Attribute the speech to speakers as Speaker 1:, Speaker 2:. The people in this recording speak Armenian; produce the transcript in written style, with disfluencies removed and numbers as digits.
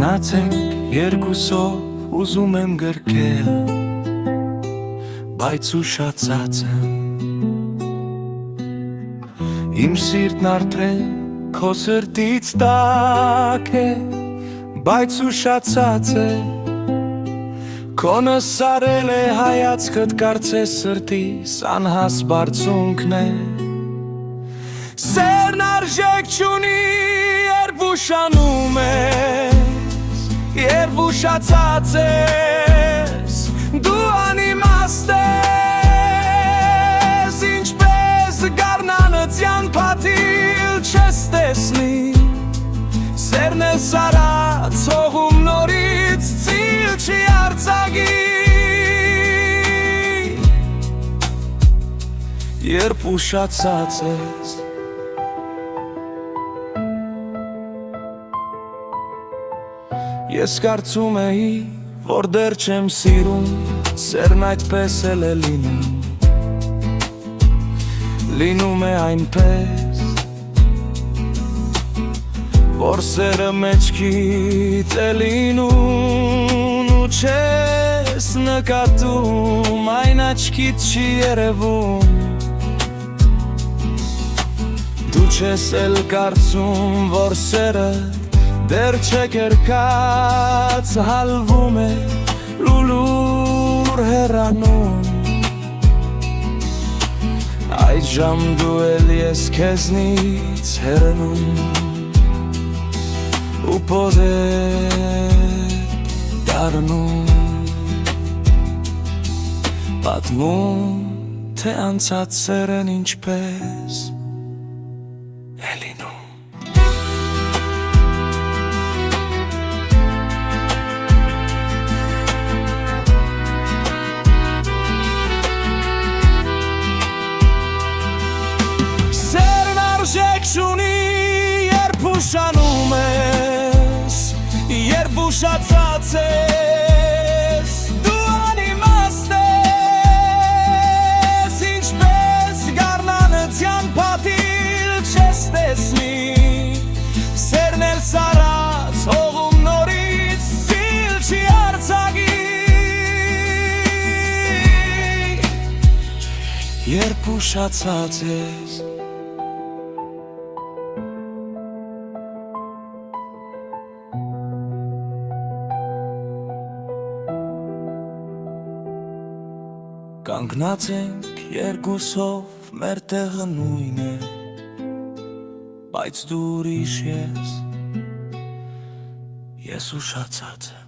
Speaker 1: Կանգնացենք երկուսով ուզում եմ գրկել, բայց ուշացած եմ։ Իմ սիրտն արդեն քո սրտից տաք է, բայց ուշացած է։ Քոնը սարել է հայացքդ, կարծես սրտիս անհաս բարձունքն է։ Սերն արժեք չունի, երբ ուշանում ես, երբ ուշացած ես, դու անիմաստ ես, ինչպես գարնանը ձյան փաթիլ չես տեսնի, սերն է սարած հողում նորից ծիլ չի արձակի, երբ ուշացած ես։ Ես կարծում էի, որ դեռ չեմ սիրում, սերն այդպես էլ է լինում, լինում է այնպես, որ սերը մեջքիդ է լինում ու չես նկատում, այն աչքիդ չի երևում, դու չես էլ կարծում, որ սերը դեռ չկերկած հալվում է, լուլուր հեռանում, այժմ դու էլ ես քեզնից հեռանում ու փոզեր դառնում, պատմում, թե անցած սերն ինչպես է լինում։ Արժեք չունի, երբ ուշանում ես, երբ ուշացած ես, դու անիմաստ ես, ինչպես գարնանը ձյան փաթիլ չես տեսնի, սերն էլ սարած հողում նորից ծիլ չի արձակի, երբ ուշացած ես։ Կանգնած ենք երկուսով, մեր տեղը նույն է, բայց դու ուրիշ ես ուշացած եմ։